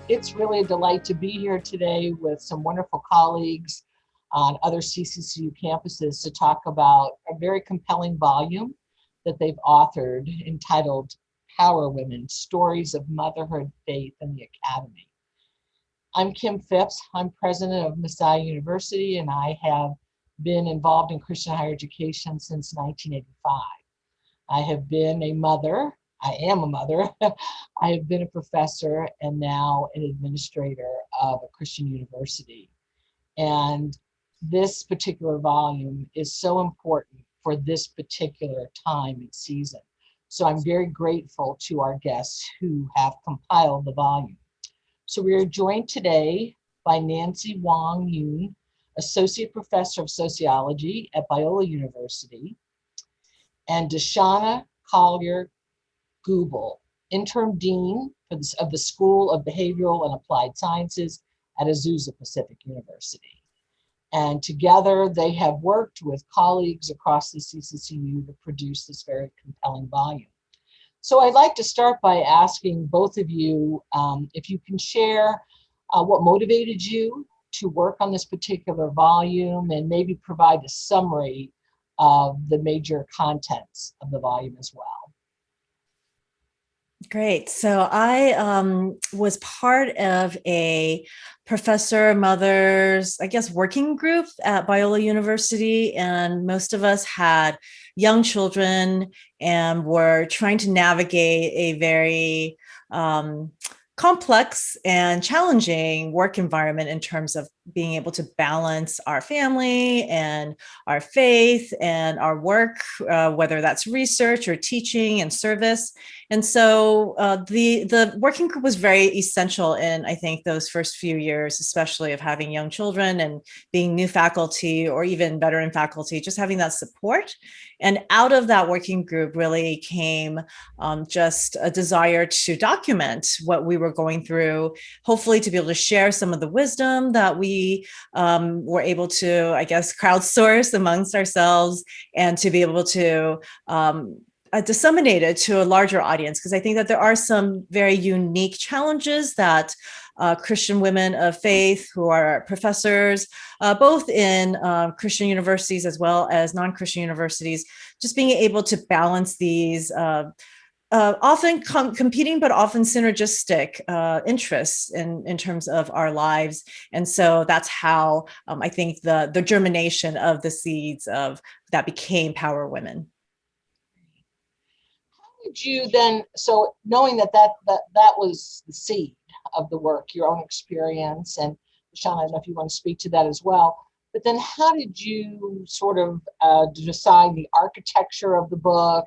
It's really a delight to be here today with some wonderful colleagues on other CCCU campuses to talk about a very compelling volume that they've authored entitled Power Women, Stories of Motherhood, Faith, and the Academy. I'm Kim Phipps. I'm president of Azusa University, and I have been involved in Christian higher education since 1985. I have been a mother. I am a mother. I have been a professor and now an administrator of a Christian university. And this particular volume is so important for this particular time and season. So I'm very grateful to our guests who have compiled the volume. So we are joined today by Nancy Wang Yuen, Associate Professor of Sociology at Biola University, and Deshonna Collier-Goubil, Interim Dean of the School of Behavioral and Applied Sciences at Azusa Pacific University. And together they have worked with colleagues across the CCCU to produce this very compelling volume. So I'd like to start by asking both of you if you can share what motivated you to work on this particular volume and maybe provide a summary of the major contents of the volume as well. Great. So I was part of a professor mothers, working group at Biola University, and most of us had young children and were trying to navigate a very complex and challenging work environment in terms of being able to balance our family and our faith and our work, whether that's research or teaching and service. And so the working group was very essential in, I think, those first few years, especially of having young children and being new faculty or even veteran faculty, just having that support. And out of that working group really came just a desire to document what we were going through, hopefully to be able to share some of the wisdom that we were able to, crowdsource amongst ourselves, and to be able to disseminate it to a larger audience, because I think that there are some very unique challenges that Christian women of faith who are professors, both in Christian universities as well as non-Christian universities, just being able to balance these often competing, but often synergistic interests in terms of our lives. And so that's how I think the germination of the seeds of that became Power Women. How did you then, so knowing that was the seed of the work, your own experience, and Deshonna, I don't know if you want to speak to that as well, but then how did you sort of decide the architecture of the book,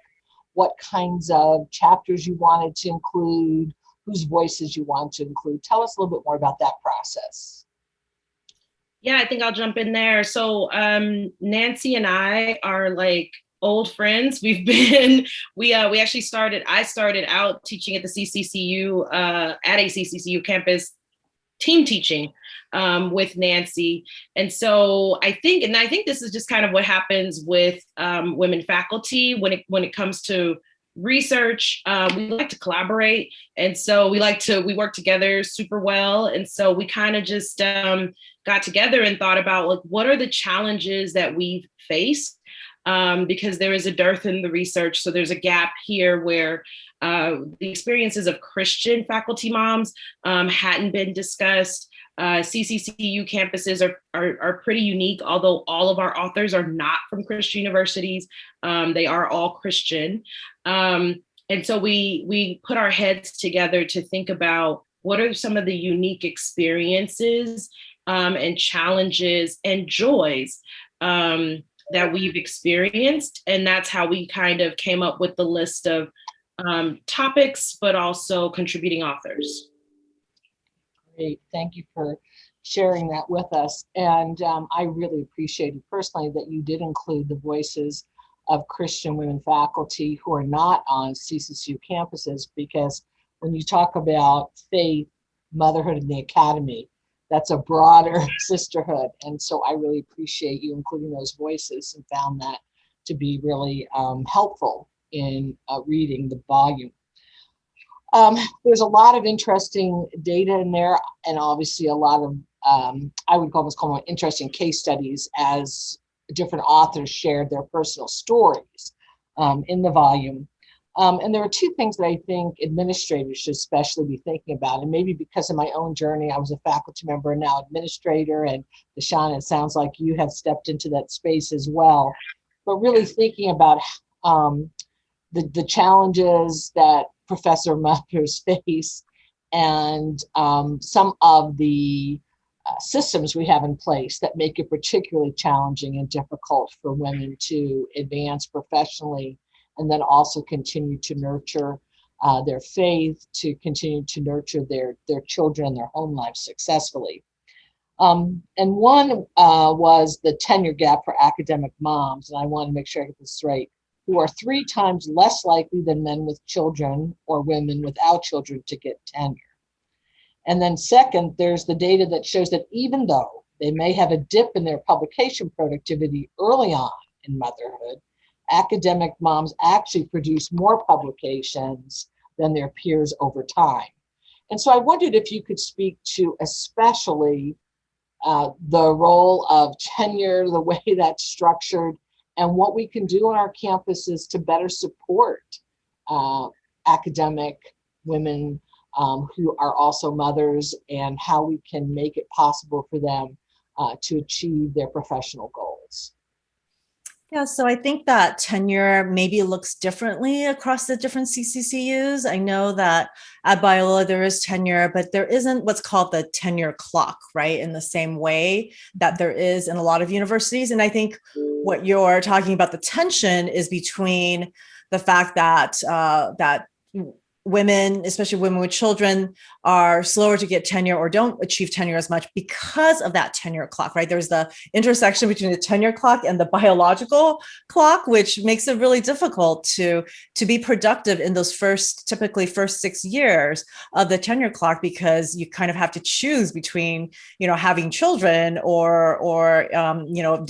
what kinds of chapters you wanted to include, whose voices you want to include? Tell us a little bit more about that process. Yeah, I think I'll jump in there. So Nancy and I are like old friends. We actually I started out teaching at the CCCU, at a CCCU campus, team teaching with Nancy. And so I think this is just kind of what happens with women faculty when it comes to research. We like to collaborate. And so we work together super well. And so we kind of just got together and thought about, like, what are the challenges that we've faced? Because there is a dearth in the research. So there's a gap here where the experiences of Christian faculty moms hadn't been discussed. CCCU campuses are pretty unique, although all of our authors are not from Christian universities. They are all Christian. And so we put our heads together to think about what are some of the unique experiences and challenges and joys that we've experienced. And that's how we kind of came up with the list of topics, but also contributing authors. Great, thank you for sharing that with us. And I really appreciated personally that you did include the voices of Christian women faculty who are not on CCCU campuses, because when you talk about faith, motherhood, and the academy, that's a broader sisterhood. And so I really appreciate you including those voices and found that to be really helpful in reading the volume. There's a lot of interesting data in there, and obviously a lot of, I would almost call them interesting case studies as different authors shared their personal stories in the volume. And there are two things that I think administrators should especially be thinking about. And maybe because of my own journey, I was a faculty member and now administrator. And Deshonna, it sounds like you have stepped into that space as well. But really thinking about the challenges that professor mothers face and some of the systems we have in place that make it particularly challenging and difficult for women to advance professionally, and then also continue to nurture their faith, to continue to nurture their children and their home lives successfully. And one was the tenure gap for academic moms, and I want to make sure I get this right, who are 3 times less likely than men with children or women without children to get tenure. And then second, there's the data that shows that even though they may have a dip in their publication productivity early on in motherhood, academic moms actually produce more publications than their peers over time. And so I wondered if you could speak to especially the role of tenure, the way that's structured, and what we can do on our campuses to better support academic women who are also mothers, and how we can make it possible for them to achieve their professional goals. Yeah, so I think that tenure maybe looks differently across the different CCCUs. I know that at Biola there is tenure, but there isn't what's called the tenure clock, right? In the same way that there is in a lot of universities. And I think what you're talking about, the tension, is between the fact that that women, especially women with children, are slower to get tenure or don't achieve tenure as much because of that tenure clock, right? There's the intersection between the tenure clock and the biological clock, which makes it really difficult to be productive in those typically first 6 years of the tenure clock, because you kind of have to choose between, having children or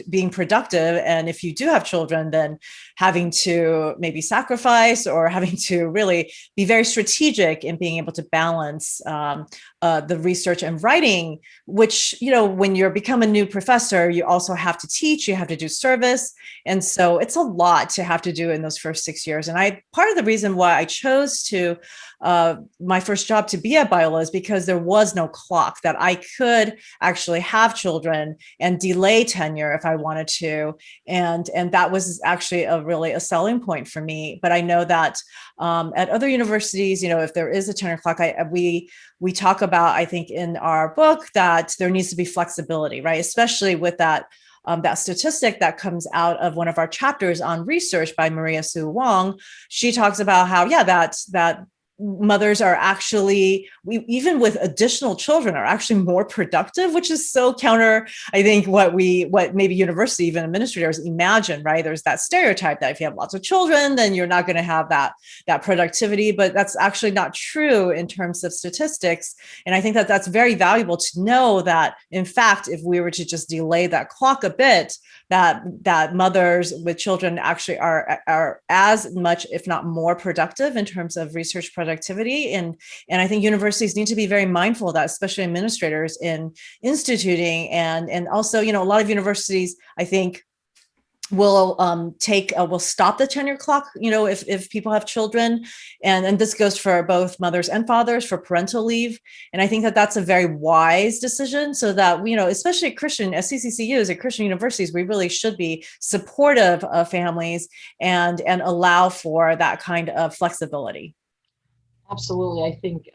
being productive. And if you do have children, then having to maybe sacrifice or having to really be very strategic in being able to balance the research and writing, which, when you become a new professor, you also have to teach, you have to do service. And so it's a lot to have to do in those first 6 years. And part of the reason why I chose to my first job to be at Biola is because there was no clock, that I could actually have children and delay tenure if I wanted to. And that was actually a selling point for me. But I know that at other universities, if there is a tenure clock, we talk about, I think in our book, that there needs to be flexibility, right? Especially with that statistic that comes out of one of our chapters on research by Maria Sue Wong. She talks about how, that mothers are actually, even with additional children, are actually more productive, which is so counter, I think, what maybe university, even administrators imagine, right? There's that stereotype that if you have lots of children, then you're not going to have that productivity, but that's actually not true in terms of statistics. And I think that that's very valuable to know, that in fact, if we were to just delay that clock a bit, that mothers with children actually are as much, if not more, productive in terms of research productivity. And I think universities need to be very mindful of that, especially administrators in instituting. And also, a lot of universities, I think, will stop the tenure clock, if people have children. And this goes for both mothers and fathers for parental leave. And I think that that's a very wise decision, so that, especially at CCCUs, at Christian universities, we really should be supportive of families and allow for that kind of flexibility. Absolutely. I think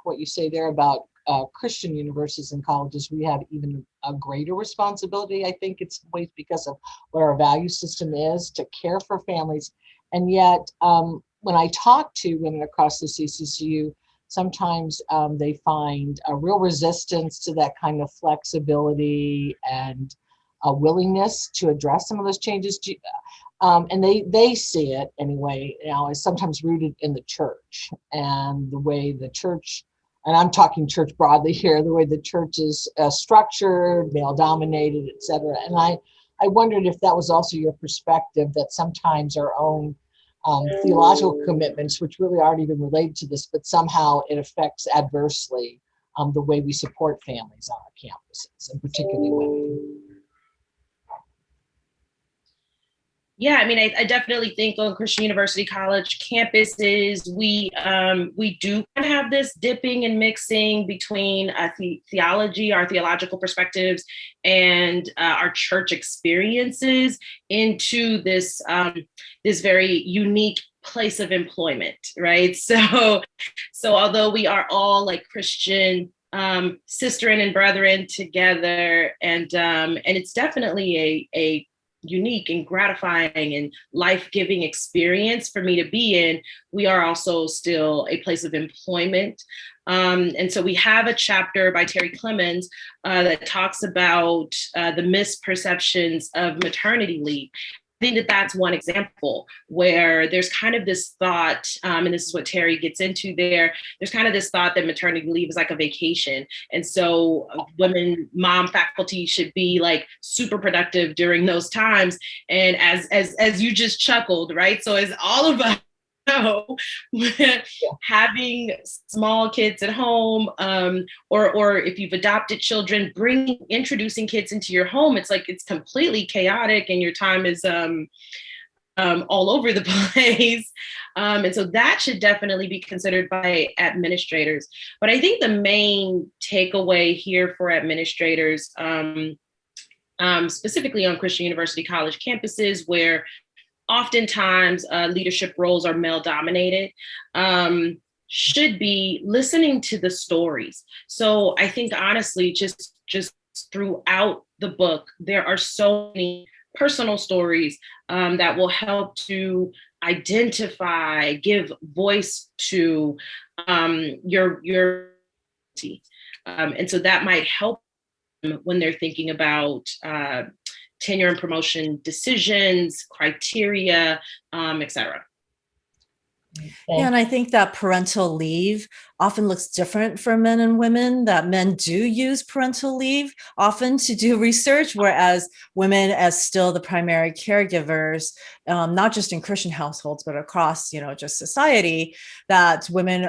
what you say there about Christian universities and colleges, we have even a greater responsibility. I think it's ways because of what our value system is to care for families. And yet, when I talk to women across the CCCU, sometimes they find a real resistance to that kind of flexibility and a willingness to address some of those changes. And they see it anyway, as sometimes rooted in the church, and the way the church, and I'm talking church broadly here, the way the church is structured, male dominated, et cetera. And I wondered if that was also your perspective, that sometimes our own theological commitments, which really aren't even related to this, but somehow it affects adversely the way we support families on our campuses, and particularly women. Yeah, I mean, I definitely think on Christian University College campuses, we do kind of have this dipping and mixing between theology, our theological perspectives, and our church experiences into this this very unique place of employment, right? So although we are all like Christian sisterin and brethren together, and it's definitely a unique and gratifying and life-giving experience for me to be in, we are also still a place of employment. And so we have a chapter by Terry Clemens that talks about the misperceptions of maternity leave. I think that that's one example where there's kind of this thought, and this is what Terry gets into there, there's kind of this thought that maternity leave is like a vacation. And so women, mom faculty should be like super productive during those times. And as you just chuckled, right? So as all of us know, having small kids at home, or if you've adopted children, introducing kids into your home, it's like it's completely chaotic and your time is all over the place. And so that should definitely be considered by administrators. But I think the main takeaway here for administrators, specifically on Christian University College campuses, where oftentimes leadership roles are male dominated, should be listening to the stories. So I think honestly, just throughout the book, there are so many personal stories that will help to identify, give voice to your and so that might help them when they're thinking about tenure and promotion decisions, criteria, et cetera. Yeah, and I think that parental leave often looks different for men and women, that men do use parental leave often to do research, whereas women, as still the primary caregivers, not just in Christian households, but across, just society, that women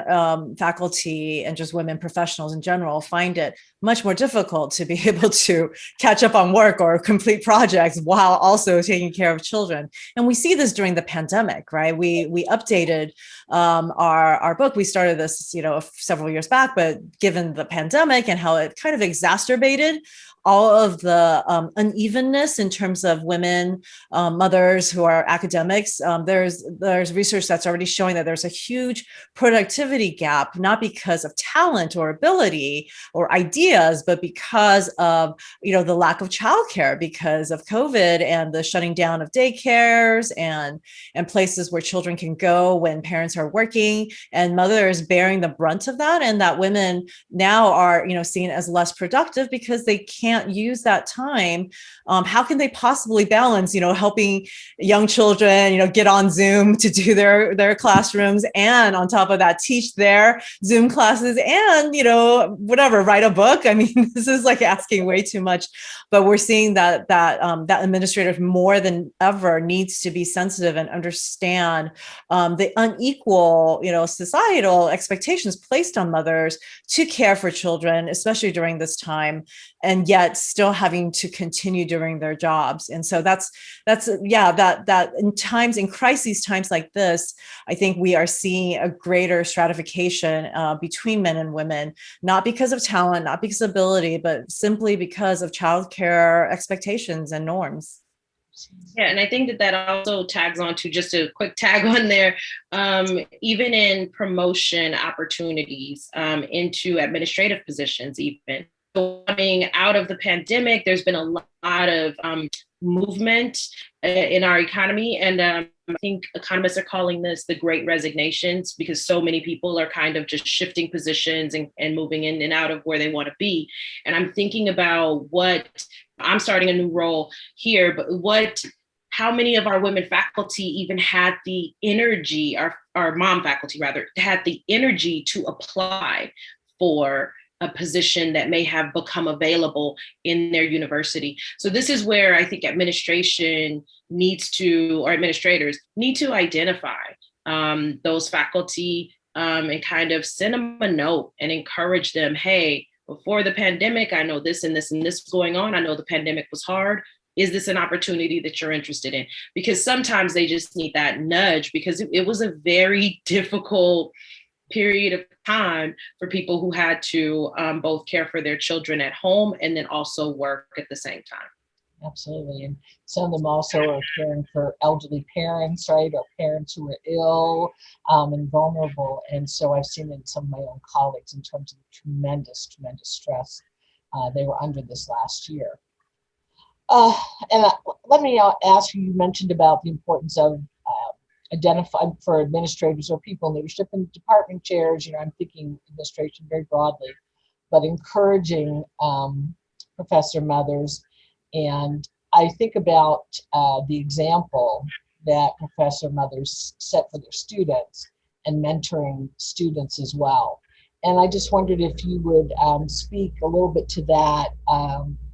faculty and just women professionals in general find it much more difficult to be able to catch up on work or complete projects while also taking care of children. And we see this during the pandemic, right? We updated our book. We started this, several years back, but given the pandemic and how it kind of exacerbated all of the unevenness in terms of women, mothers who are academics, there's research that's already showing that there's a huge productivity gap, not because of talent or ability or ideas, but because of the lack of childcare, because of COVID and the shutting down of daycares and places where children can go when parents are working, and mothers bearing the brunt of that, and that women now are seen as less productive because they can't use that time. How can they possibly balance, helping young children, get on Zoom to do their classrooms, and on top of that, teach their Zoom classes and, write a book? I mean, this is like asking way too much, but we're seeing that administrator more than ever needs to be sensitive and understand the unequal, societal expectations placed on mothers to care for children, especially during this time, and yet still having to continue doing their jobs. And so that in crises times like this, I think we are seeing a greater stratification between men and women, not because of talent, not because of ability, but simply because of childcare expectations and norms. Yeah, and I think that also tags on to, just a quick tag on there, even in promotion opportunities into administrative positions, even. Coming out of the pandemic, there's been a lot of movement in our economy. And I think economists are calling this the Great Resignations, because so many people are kind of just shifting positions and moving in and out of where they want to be. And I'm thinking about I'm starting a new role here, but how many of our women faculty even had the energy, our mom faculty rather, had the energy to apply for a position that may have become available in their university. So this is where I think administration needs to, or administrators need to identify those faculty and kind of send them a note and encourage them, hey, before the pandemic, I know this and this and this was going on. I know the pandemic was hard. Is this an opportunity that you're interested in? Because sometimes they just need that nudge, because it was a very difficult period of time for people who had to both care for their children at home and then also work at the same time. Absolutely. And some of them also are caring for elderly parents, right? Or parents who are ill and vulnerable. And so I've seen in some of my own colleagues in terms of tremendous, tremendous stress they were under this last year. Let me ask you, you mentioned about the importance of identifying for administrators or people in leadership and department chairs. I'm thinking administration very broadly, but encouraging professor mothers. And I think about the example that professor mothers set for their students and mentoring students as well. And I just wondered if you would speak a little bit to that.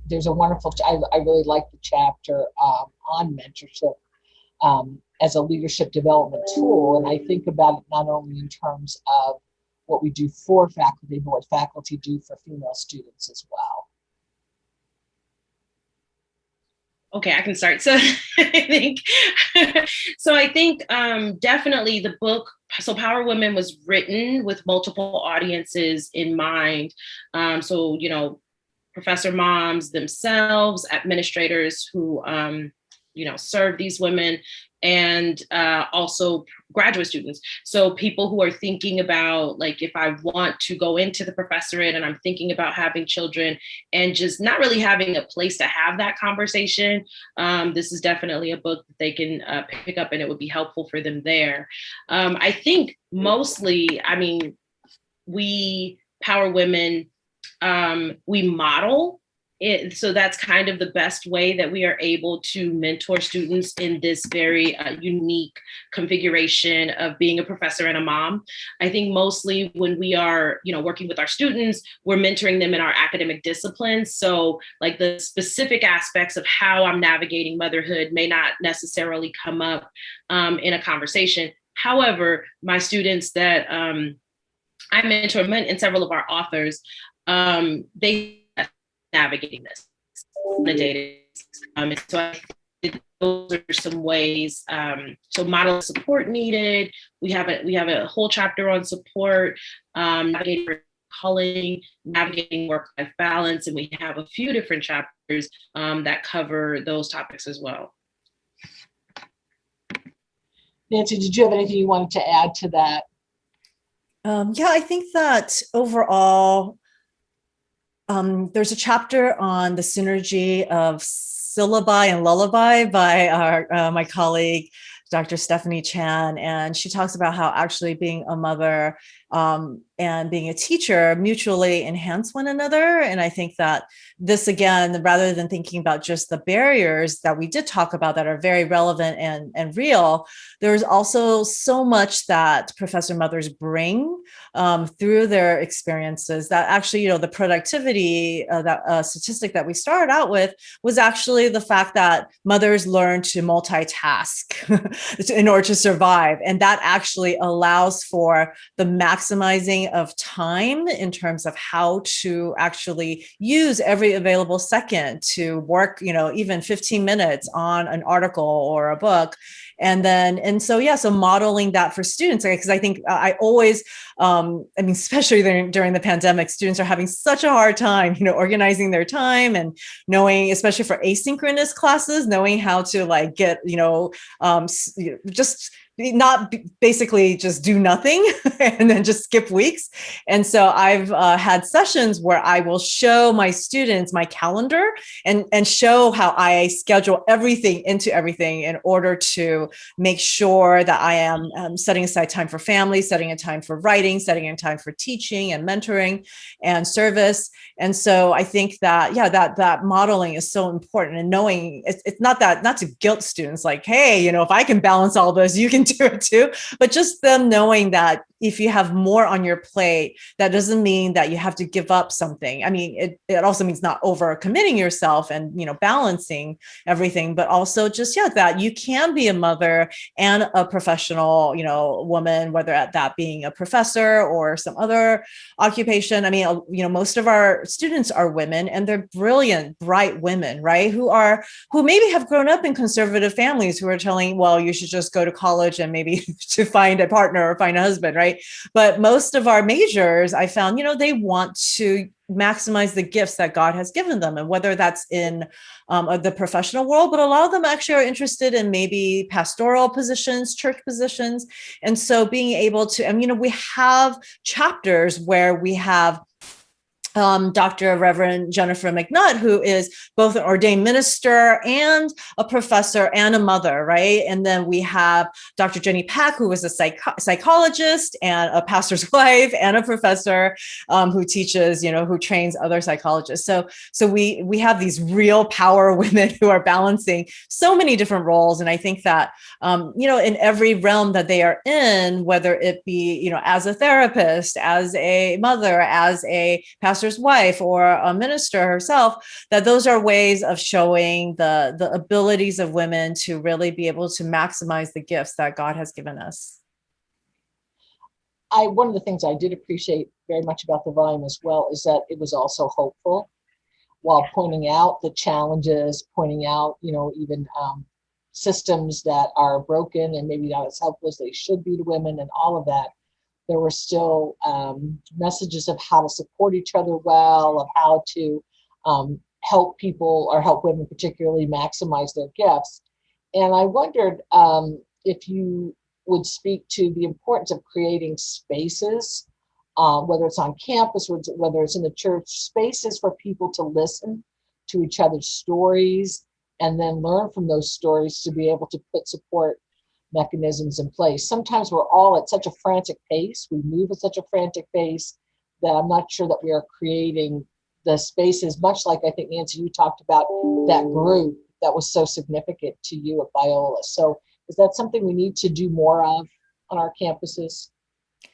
There's a wonderful, I really like the chapter on mentorship as a leadership development tool. And I think about it not only in terms of what we do for faculty, but what faculty do for female students as well. Okay, I can start. So I think definitely the book, so Power Women, was written with multiple audiences in mind. Professor moms themselves, administrators who, serve these women, and also graduate students. So people who are thinking about, like, if I want to go into the professorate and I'm thinking about having children and just not really having a place to have that conversation, this is definitely a book that they can pick up, and it would be helpful for them there. I think mostly, we Power Women, we model it. So that's kind of the best way that we are able to mentor students in this very unique configuration of being a professor and a mom. I think mostly when we are, working with our students, we're mentoring them in our academic disciplines. So like the specific aspects of how I'm navigating motherhood may not necessarily come up in a conversation. However, my students that I mentor, and several of our authors, they navigating this on a day-to-day basis. So I think those are some ways. So model support needed. We have a whole chapter on support, navigating calling, navigating work-life balance, and we have a few different chapters that cover those topics as well. Nancy, did you have anything you wanted to add to that? I think that overall, there's a chapter on the synergy of syllabi and lullaby by my colleague, Dr. Stephanie Chan, and she talks about how actually being a mother and being a teacher mutually enhance one another. And I think that this, again, rather than thinking about just the barriers that we did talk about that are very relevant and real, there's also so much that professor mothers bring through their experiences that actually, the productivity, that statistic that we started out with was actually the fact that mothers learn to multitask in order to survive. And that actually allows for the maximizing of time in terms of how to actually use every available second to work, even 15 minutes on an article or a book. So modeling that for students, because I think I always, especially during the pandemic, students are having such a hard time, organizing their time and knowing, especially for asynchronous classes, knowing how to get, just not basically just do nothing and then just skip weeks. And so I've had sessions where I will show my students my calendar and show how I schedule everything into everything in order to make sure that I am setting aside time for family, setting a time for writing, setting a time for teaching and mentoring and service. And so I think that, that modeling is so important, and knowing it's not to guilt students like, hey, if I can balance all those, you can do it too. But just them knowing that if you have more on your plate, that doesn't mean that you have to give up something. I mean, it also means not overcommitting yourself and, balancing everything, but also just, that you can be a mother and a professional, woman, whether that being a professor or some other occupation. I mean, most of our students are women, and they're brilliant, bright women, right? Who maybe have grown up in conservative families who are telling, well, you should just go to college and maybe to find a partner or find a husband, right? But most of our majors, I found, they want to maximize the gifts that God has given them, and whether that's in the professional world, but a lot of them actually are interested in maybe pastoral positions, church positions. And so being able to, and we have chapters where we have Dr. Reverend Jennifer McNutt, who is both an ordained minister and a professor and a mother, right? And then we have Dr. Jenny Pack, who is a psychologist and a pastor's wife and a professor who teaches, who trains other psychologists. So we have these real power women who are balancing so many different roles. And I think that, in every realm that they are in, whether it be, as a therapist, as a mother, as a pastor's wife, or a minister herself, that those are ways of showing the abilities of women to really be able to maximize the gifts that God has given us. One of the things I did appreciate very much about the volume as well is that it was also hopeful, while pointing out the challenges, pointing out, even systems that are broken and maybe not as helpful as they should be to women and all of that. There were still messages of how to support each other well, of how to help people, or help women particularly, maximize their gifts. And I wondered if you would speak to the importance of creating spaces, whether it's on campus, or whether it's in the church, spaces for people to listen to each other's stories and then learn from those stories to be able to put support mechanisms in place. Sometimes we're all at such a frantic pace, we move at such a frantic pace, that I'm not sure that we are creating the spaces, much like I think, Nancy, you talked about that group that was so significant to you at Biola. So is that something we need to do more of on our campuses?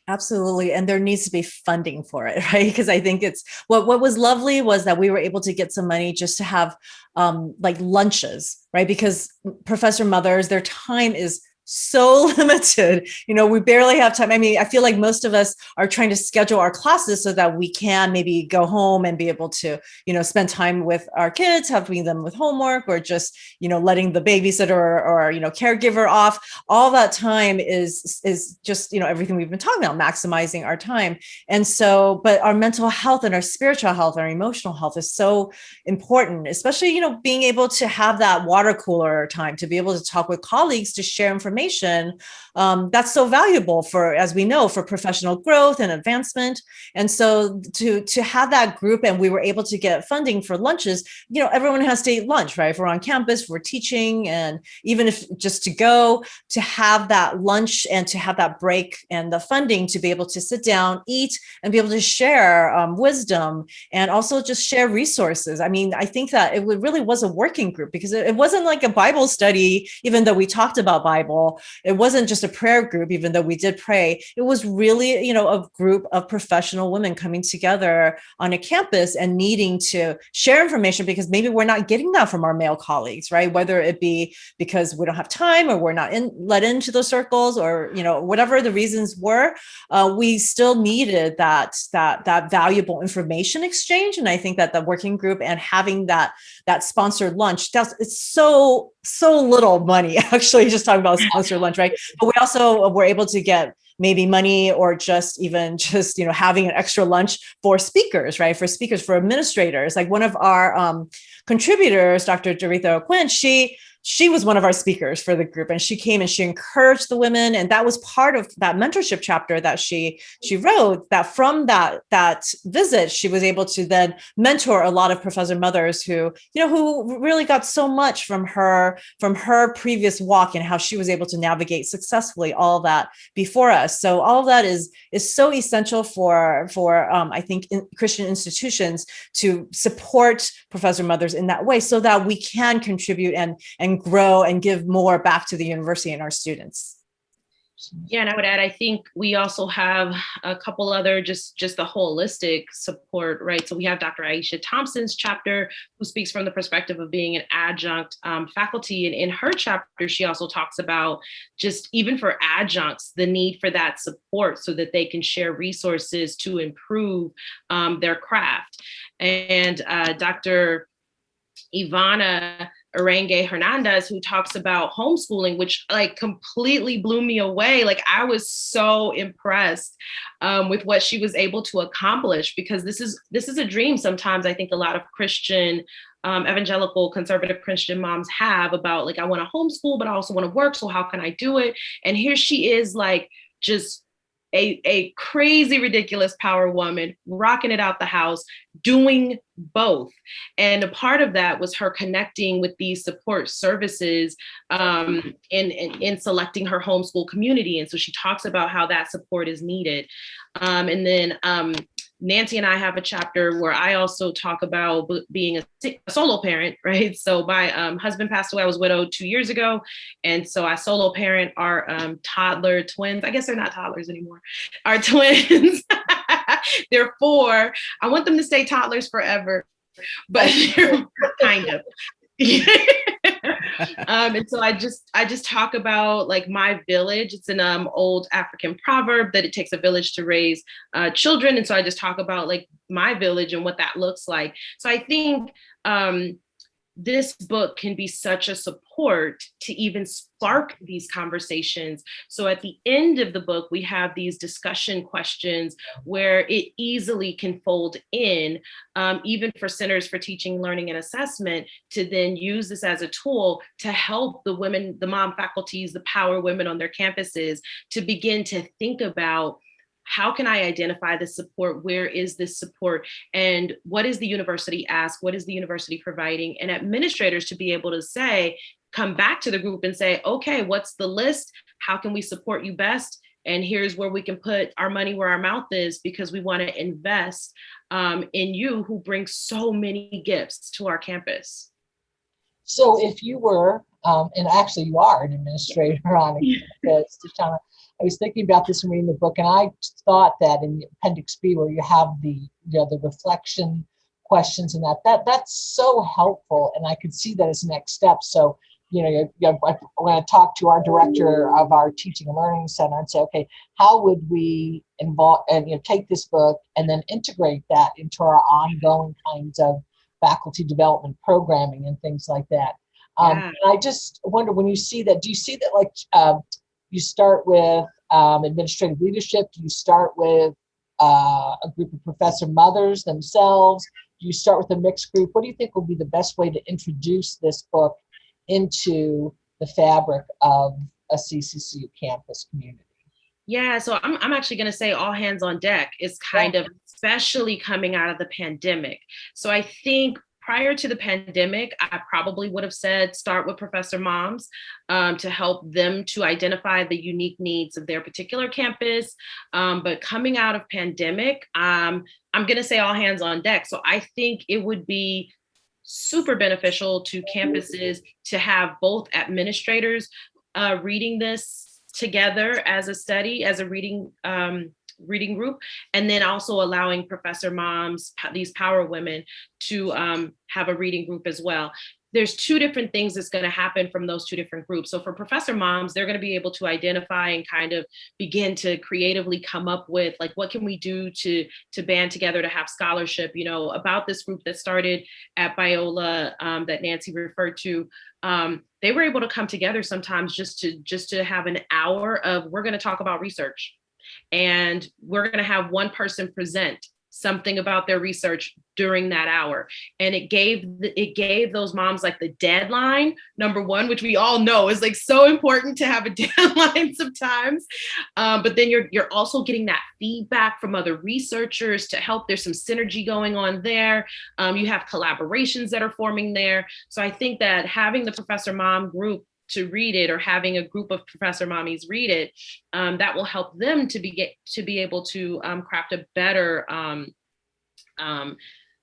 Absolutely. And there needs to be funding for it, right? Because I think it's what was lovely was that we were able to get some money just to have like lunches, right? Because professor mothers, their time is so limited. We barely have time. I mean, I feel like most of us are trying to schedule our classes so that we can maybe go home and be able to, spend time with our kids, helping them with homework, or just, letting the babysitter or caregiver off. All that time is just, everything we've been talking about, maximizing our time. And so, but our mental health and our spiritual health, our emotional health is so important, especially, being able to have that water cooler time, to be able to talk with colleagues, to share information. That's so valuable for, as we know, for professional growth and advancement. And so to have that group, and we were able to get funding for lunches, everyone has to eat lunch, right? If we're on campus, if we're teaching, and even if just to go to have that lunch and to have that break and the funding to be able to sit down, eat, and be able to share wisdom, and also just share resources. I mean, I think that it really was a working group, because it wasn't like a Bible study, even though we talked about Bible. It wasn't just a prayer group, even though we did pray. It was really, a group of professional women coming together on a campus and needing to share information, because maybe we're not getting that from our male colleagues, right? Whether it be because we don't have time, or we're not let into those circles, or, whatever the reasons were, we still needed that valuable information exchange. And I think that the working group and having that sponsored lunch, it's so little money, actually, just talking about sponsored lunch, right? But we also were able to get maybe money, or just having an extra lunch for speakers, right? For speakers, for administrators. Like one of our contributors, Dr. Doretha O'Quinn, she was one of our speakers for the group, and she came and she encouraged the women. And that was part of that mentorship chapter that she wrote, that from that visit, she was able to then mentor a lot of professor mothers who really got so much from her previous walk, and how she was able to navigate successfully all that before us. So all of that is so essential for I think Christian institutions to support professor mothers in that way, so that we can contribute and grow and give more back to the university and our students. Yeah, and I would add, I think we also have a couple other just the holistic support, right? So we have Dr. Aisha Thompson's chapter, who speaks from the perspective of being an adjunct faculty. And in her chapter, she also talks about just even for adjuncts, the need for that support so that they can share resources to improve their craft. And Dr. Ivana Arenge Hernandez, who talks about homeschooling, which like completely blew me away. Like I was so impressed with what she was able to accomplish, because this is a dream sometimes I think a lot of Christian evangelical conservative Christian moms have about, like, I want to homeschool, but I also want to work. So how can I do it? And here she is, like, just a crazy, ridiculous power woman, rocking it out the house, doing both. And a part of that was her connecting with these support services in selecting her homeschool community. And so she talks about how that support is needed. And then Nancy and I have a chapter where I also talk about being a solo parent, right? So my husband passed away. I was widowed 2 years ago. And so I solo parent our toddler twins. I guess they're not toddlers anymore. Our twins, they're 4. I want them to stay toddlers forever, but kind of. And so I just talk about, like, my village. It's an old African proverb that it takes a village to raise children. And so I just talk about, like, my village and what that looks like. So I think this book can be such a support to even spark these conversations. So at the end of the book, we have these discussion questions where it easily can fold in, even for Centers for Teaching, Learning, and Assessment, to then use this as a tool to help the women, the mom faculties, the power women on their campuses, to begin to think about, how can I identify the support? Where is this support? And what is the university ask? What is the university providing? And administrators to be able to say, come back to the group and say, okay, what's the list? How can we support you best? And here's where we can put our money where our mouth is, because we want to invest in you, who bring so many gifts to our campus. So if you were, and actually you are an administrator on a campus, Deshonna, I was thinking about this and reading the book, and I thought that in Appendix B, where you have the the reflection questions and that's so helpful, and I could see that as next step. So I'm going to talk to our director of our Teaching and Learning Center and say, okay, how would we involve and take this book and then integrate that into our ongoing kinds of faculty development programming and things like that. And I just wonder, when you see that, do you see that, like, you start with administrative leadership? Do you start with a group of professor mothers themselves? Do you start with a mixed group? What do you think will be the best way to introduce this book into the fabric of a CCCU campus community? Yeah, so I'm actually going to say all hands on deck is kind of, especially coming out of the pandemic. So I think prior to the pandemic, I probably would have said start with professor moms to help them to identify the unique needs of their particular campus. But coming out of pandemic, I'm going to say all hands on deck. So I think it would be super beneficial to campuses to have both administrators reading this together as a study, as a reading group, and then also allowing professor moms, these power women, to have a reading group as well. There's 2 different things that's going to happen from those 2 different groups. So for professor moms, they're going to be able to identify and kind of begin to creatively come up with, like, what can we do to band together to have scholarship, about this group that started at Biola that Nancy referred to. They were able to come together sometimes just to have an hour of, we're going to talk about research. And we're going to have one person present something about their research during that hour. And it gave those moms, like, the deadline, number one, which we all know is, like, so important to have a deadline sometimes. But then you're also getting that feedback from other researchers to help. There's some synergy going on there. You have collaborations that are forming there. So I think that having the Professor Mom group to read it, or having a group of professor mommies read it, that will help them to be able to craft a better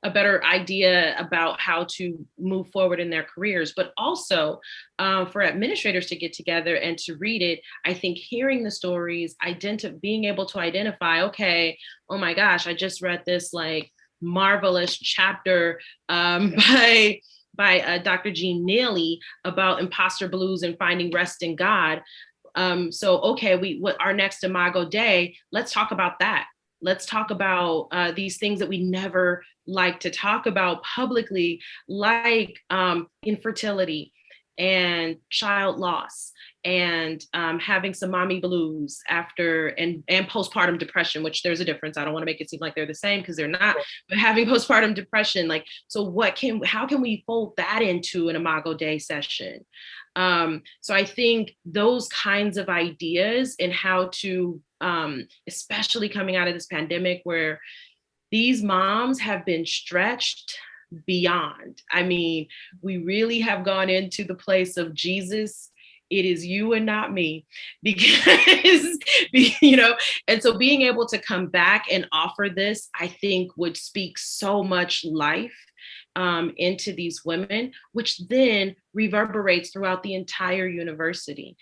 a better idea about how to move forward in their careers. But also for administrators to get together and to read it, I think hearing the stories, being able to identify, okay, oh my gosh, I just read this like marvelous chapter by Dr. Jean Neely about imposter blues and finding rest in God. So, okay, what our next Imago Day, let's talk about that. Let's talk about these things that we never like to talk about publicly, like infertility and child loss and having some mommy blues after and postpartum depression, which there's a difference. I don't want to make it seem like they're the same because they're not, but having postpartum depression, like, so how can we fold that into an Imago Day session? So I think those kinds of ideas and how to, especially coming out of this pandemic where these moms have been stretched beyond. I mean, we really have gone into the place of Jesus. It is you and not me, because, and so being able to come back and offer this, I think would speak so much life into these women, which then reverberates throughout the entire university.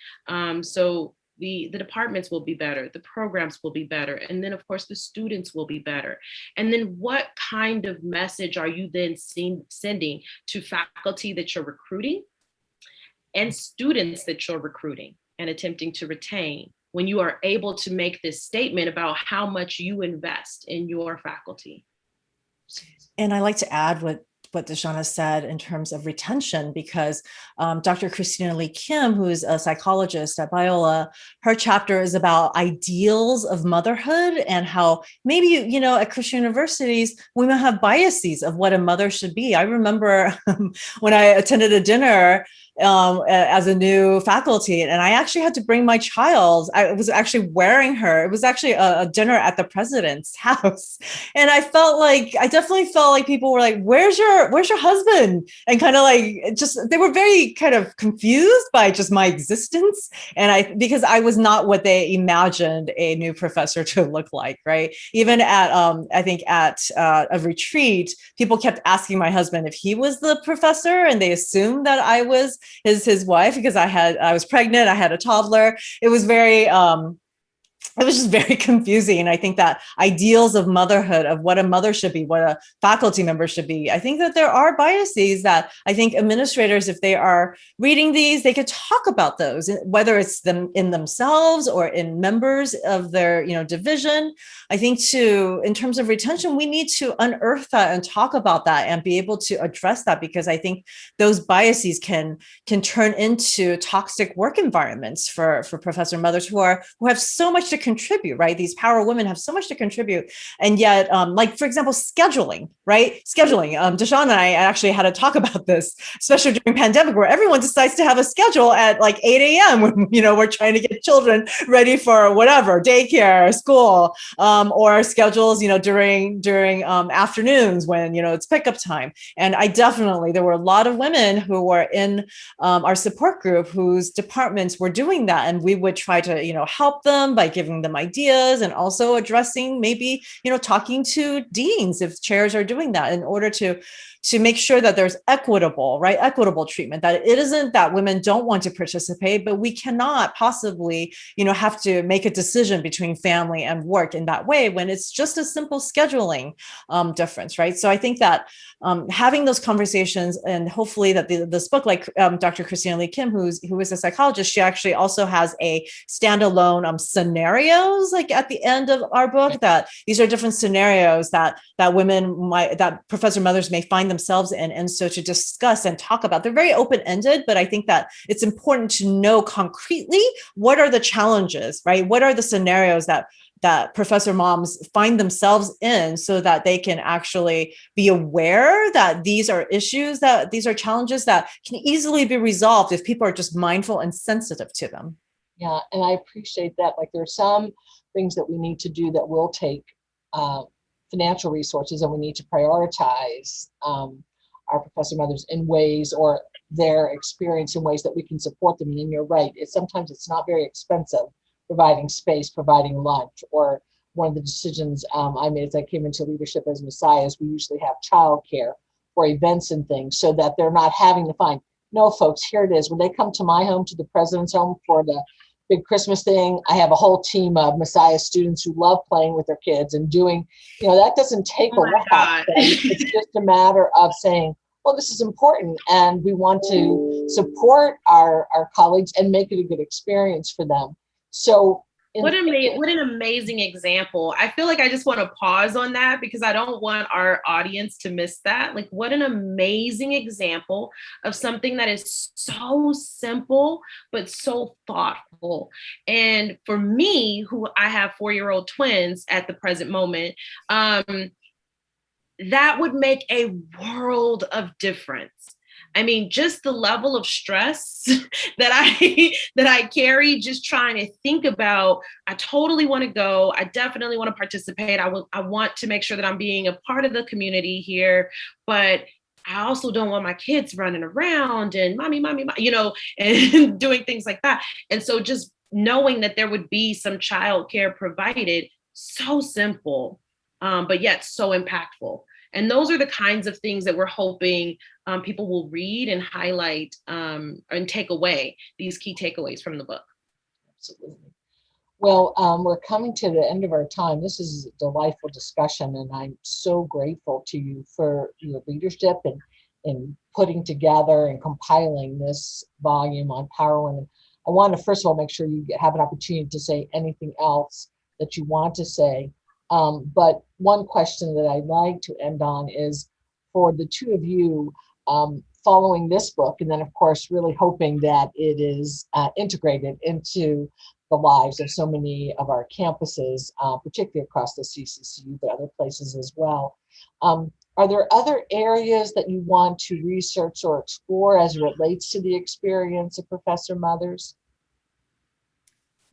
So the departments will be better, the programs will be better, and then of course the students will be better. And then what kind of message are you then sending to faculty that you're recruiting and students that you're recruiting and attempting to retain when you are able to make this statement about how much you invest in your faculty? And I like to add what Deshonna said in terms of retention, because Dr. Christina Lee Kim, who is a psychologist at Biola, her chapter is about ideals of motherhood and how maybe, at Christian universities, women have biases of what a mother should be. I remember when I attended a dinner as a new faculty, and I actually had to bring my child. I was actually wearing her. It was actually a dinner at the president's house. And I definitely felt like people were like, where's your husband? And kind of like, they were very kind of confused by just my existence. And because I was not what they imagined a new professor to look like, right? Even at, I think at a retreat, people kept asking my husband if he was the professor, and they assumed that I was his wife because I was pregnant, I had a toddler. It was just very confusing. And I think that ideals of motherhood, of what a mother should be, what a faculty member should be, I think that there are biases that I think administrators, if they are reading these, they could talk about those, whether it's them in themselves or in members of their, division. I think in terms of retention, we need to unearth that and talk about that and be able to address that, because I think those biases can turn into toxic work environments for professor mothers who have so much to contribute, right? These power women have so much to contribute. And yet, like, for example, scheduling, right? Scheduling. Deshonna and I actually had to talk about this, especially during pandemic, where everyone decides to have a schedule at like 8 a.m. when, we're trying to get children ready for whatever, daycare, school, or schedules, during afternoons when, it's pickup time. And there were a lot of women who were in our support group whose departments were doing that. And we would try to, help them by giving them ideas, and also addressing maybe, talking to deans if chairs are doing that, in order to make sure that there's equitable treatment, that it isn't that women don't want to participate, but we cannot possibly, have to make a decision between family and work in that way when it's just a simple scheduling difference, right? So I think that having those conversations, and hopefully that this book, like Dr. Christina Lee Kim, who is a psychologist, she actually also has a standalone scenarios, like at the end of our book, that these are different scenarios that professor mothers may find themselves in. And so to discuss and talk about, they're very open-ended, but I think that it's important to know concretely what are the challenges, right? What are the scenarios that professor moms find themselves in, so that they can actually be aware that these are issues, that these are challenges that can easily be resolved if people are just mindful and sensitive to them. Yeah, and I appreciate that. Like, there are some things that we need to do that will take financial resources, and we need to prioritize our professor mothers in ways, or their experience in ways that we can support them. And you're right, sometimes it's not very expensive, providing space, providing lunch, or one of the decisions I made as I came into leadership as Messiah is we usually have childcare for events and things so that they're not having to find, no, folks, here it is. When they come to my home, to the president's home for the big Christmas thing, I have a whole team of Messiah students who love playing with their kids and doing, that doesn't take Oh a my lot. God. It's just a matter of saying, well, this is important and we want to support our colleagues and make it a good experience for them. So what an amazing example. I feel like I just want to pause on that because I don't want our audience to miss that. Like, what an amazing example of something that is so simple, but so thoughtful. And for me, who I have 4-year-old twins at the present moment, that would make a world of difference. I mean, just the level of stress that I carry, just trying to think about, I totally want to go. I definitely want to participate. I want to make sure that I'm being a part of the community here, but I also don't want my kids running around and mommy, and doing things like that. And so just knowing that there would be some childcare provided, so simple, but yet so impactful. And those are the kinds of things that we're hoping people will read and highlight and take away, these key takeaways from the book. Absolutely. Well, we're coming to the end of our time. This is a delightful discussion, and I'm so grateful to you for your leadership and in putting together and compiling this volume on Power Women. I want to, first of all, make sure you have an opportunity to say anything else that you want to say. But one question that I'd like to end on is for the two of you following this book, and then of course really hoping that it is integrated into the lives of so many of our campuses, particularly across the CCCU, but other places as well. Are there other areas that you want to research or explore as it relates to the experience of professor mothers?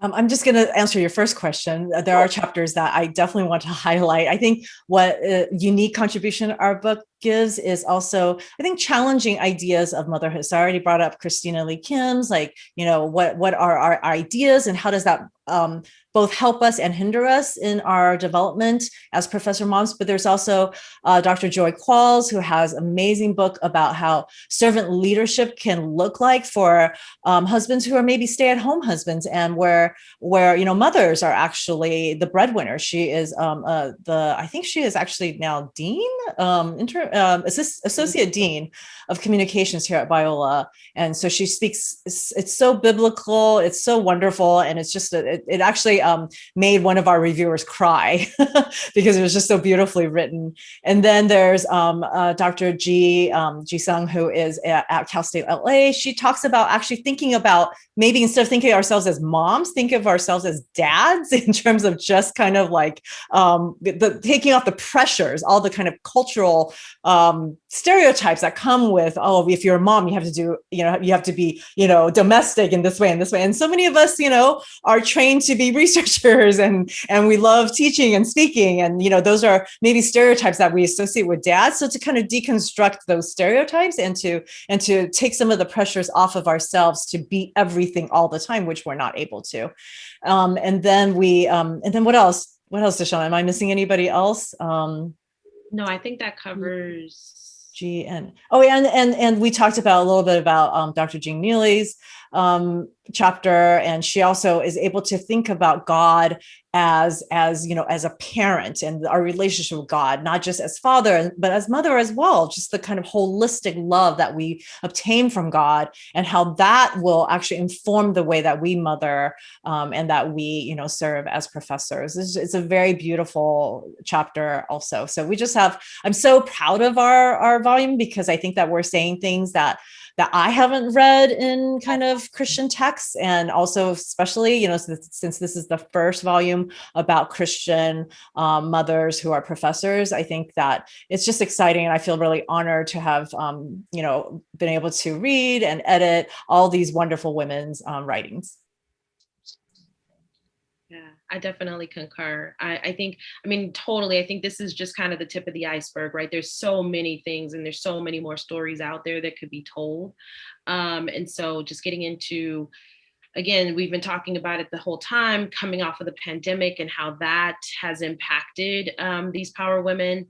I'm just going to answer your first question. There are chapters that I definitely want to highlight. I think what unique contribution our book gives is also, I think, challenging ideas of motherhood. So I already brought up Christina Lee Kim's, like, what are our ideas and how does that both help us and hinder us in our development as professor moms. But there's also Dr. Joy Qualls, who has an amazing book about how servant leadership can look like for husbands who are maybe stay-at-home husbands, and where mothers are actually the breadwinner. She is I think she is actually now dean, associate dean of communications here at Biola. And so she speaks, it's so biblical, it's so wonderful. And it's just, it actually made one of our reviewers cry because it was just so beautifully written. And then there's Dr. Ji Sung, who is at Cal State LA. She talks about actually thinking about maybe instead of thinking of ourselves as moms, think of ourselves as dads in terms of just kind of like taking off the pressures, all the kind of cultural stereotypes that come with, oh, if you're a mom, you have to do, you have to be, domestic in this way and this way. And so many of us, are trained to be researchers and we love teaching and speaking. And, those are maybe stereotypes that we associate with dads. So to kind of deconstruct those stereotypes and to take some of the pressures off of ourselves to be everything all the time, which we're not able to. And then what else? What else, Deshonna? Am I missing anybody else? No, I think that covers. And we talked about a little bit about Dr. Jean Neely's chapter, and she also is able to think about God as a parent and our relationship with God, not just as father, but as mother as well, just the kind of holistic love that we obtain from God and how that will actually inform the way that we mother and that we, serve as professors. It's a very beautiful chapter also. So I'm so proud of our volume because I think that we're saying things that I haven't read in kind of Christian texts, and also especially, since this is the first volume about Christian mothers who are professors, I think that it's just exciting, and I feel really honored to have, been able to read and edit all these wonderful women's writings. Yeah, I definitely concur. I think this is just kind of the tip of the iceberg, right? There's so many things and there's so many more stories out there that could be told. And so just getting into, again, we've been talking about it the whole time, coming off of the pandemic and how that has impacted these power women.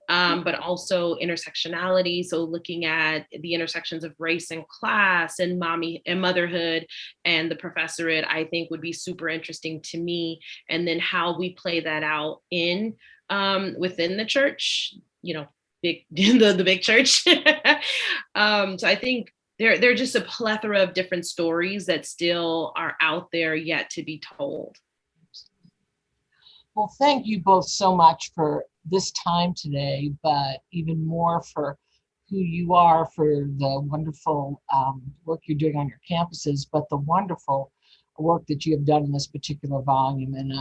But also intersectionality. So looking at the intersections of race and class and mommy and motherhood and the professorate, I think would be super interesting to me. And then how we play that out in within the church, big the big church. So I think there are just a plethora of different stories that still are out there yet to be told. Well, thank you both so much for this time today, but even more for who you are, for the wonderful work you're doing on your campuses, but the wonderful work that you have done in this particular volume. And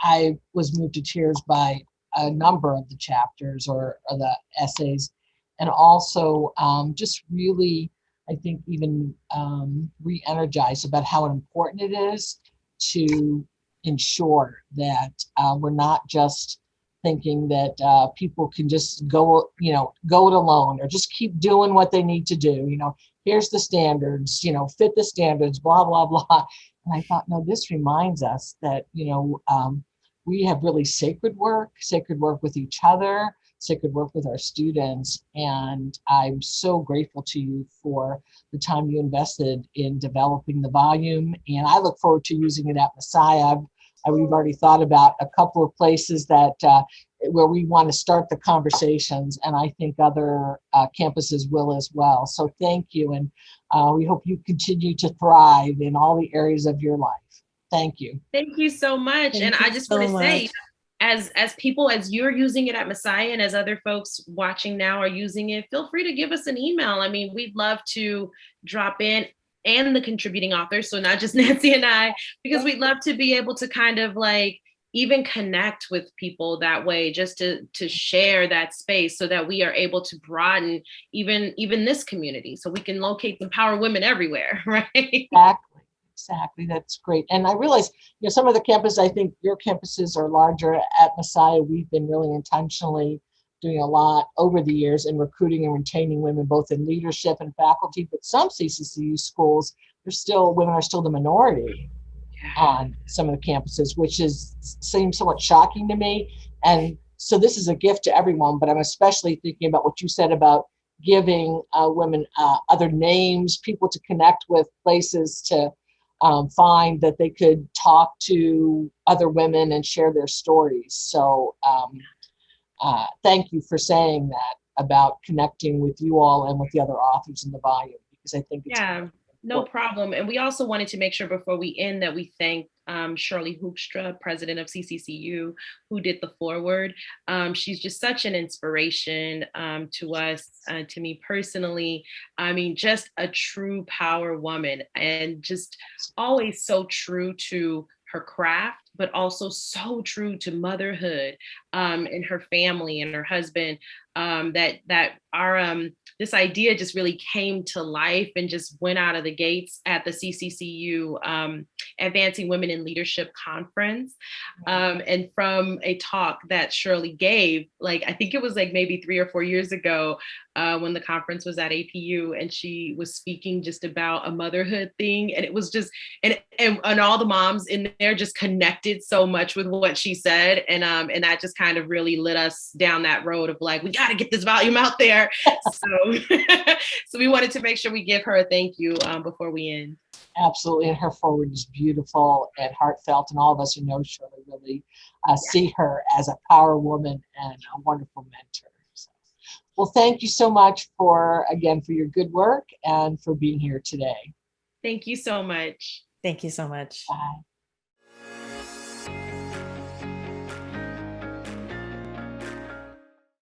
I was moved to tears by a number of the chapters or the essays, and also just really, I think, even re-energized about how important it is to ensure that we're not just thinking that people can just go it alone or just keep doing what they need to do. Here's the standards, fit the standards, blah, blah, blah. And I thought, no, this reminds us that, we have really sacred work with each other, sacred work with our students. And I'm so grateful to you for the time you invested in developing the volume. And I look forward to using it at Messiah. We've already thought about a couple of places that where we want to start the conversations, and I think other campuses will as well. So thank you, and we hope you continue to thrive in all the areas of your life. Thank you. Thank you so much. And I just want to say, as people, as you're using it at Messiah and as other folks watching now are using it, feel free to give us an email. I mean, we'd love to drop in, and the contributing authors, so not just Nancy and I, because we'd love to be able to kind of like even connect with people that way, just to share that space so that we are able to broaden even this community, so we can locate the power women everywhere, right? Exactly. That's great. And I realize, some of the campuses, I think your campuses are larger. At Messiah, we've been really intentionally doing a lot over the years in recruiting and retaining women, both in leadership and faculty. But some CCCU schools, women are still the minority on some of the campuses, which seems somewhat shocking to me. And so this is a gift to everyone, but I'm especially thinking about what you said about giving women other names, people to connect with, places to find that they could talk to other women and share their stories. So thank you for saying that about connecting with you all and with the other authors in the volume, because I think it's no problem. And we also wanted to make sure before we end that we thank Shirley Hoekstra, president of CCCU, who did the foreword. She's just such an inspiration to us, to me personally. I mean, just a true power woman, and just always so true to her craft, but also so true to motherhood and her family and her husband. That our this idea just really came to life and just went out of the gates at the CCCU Advancing Women in Leadership Conference. And from a talk that Shirley gave, like, I think it was like maybe 3 or 4 years ago when the conference was at APU, and she was speaking just about a motherhood thing. And it was just, and all the moms in there just connected so much with what she said. And that just kind of really lit us down that road of like, we got to get this volume out there. So we wanted to make sure we give her a thank you before we end. Absolutely. And her forward is beautiful and heartfelt. And all of us who know Shirley really see her as a power woman and a wonderful mentor. So, well, thank you so much for your good work and for being here today. Thank you so much. Thank you so much. Bye.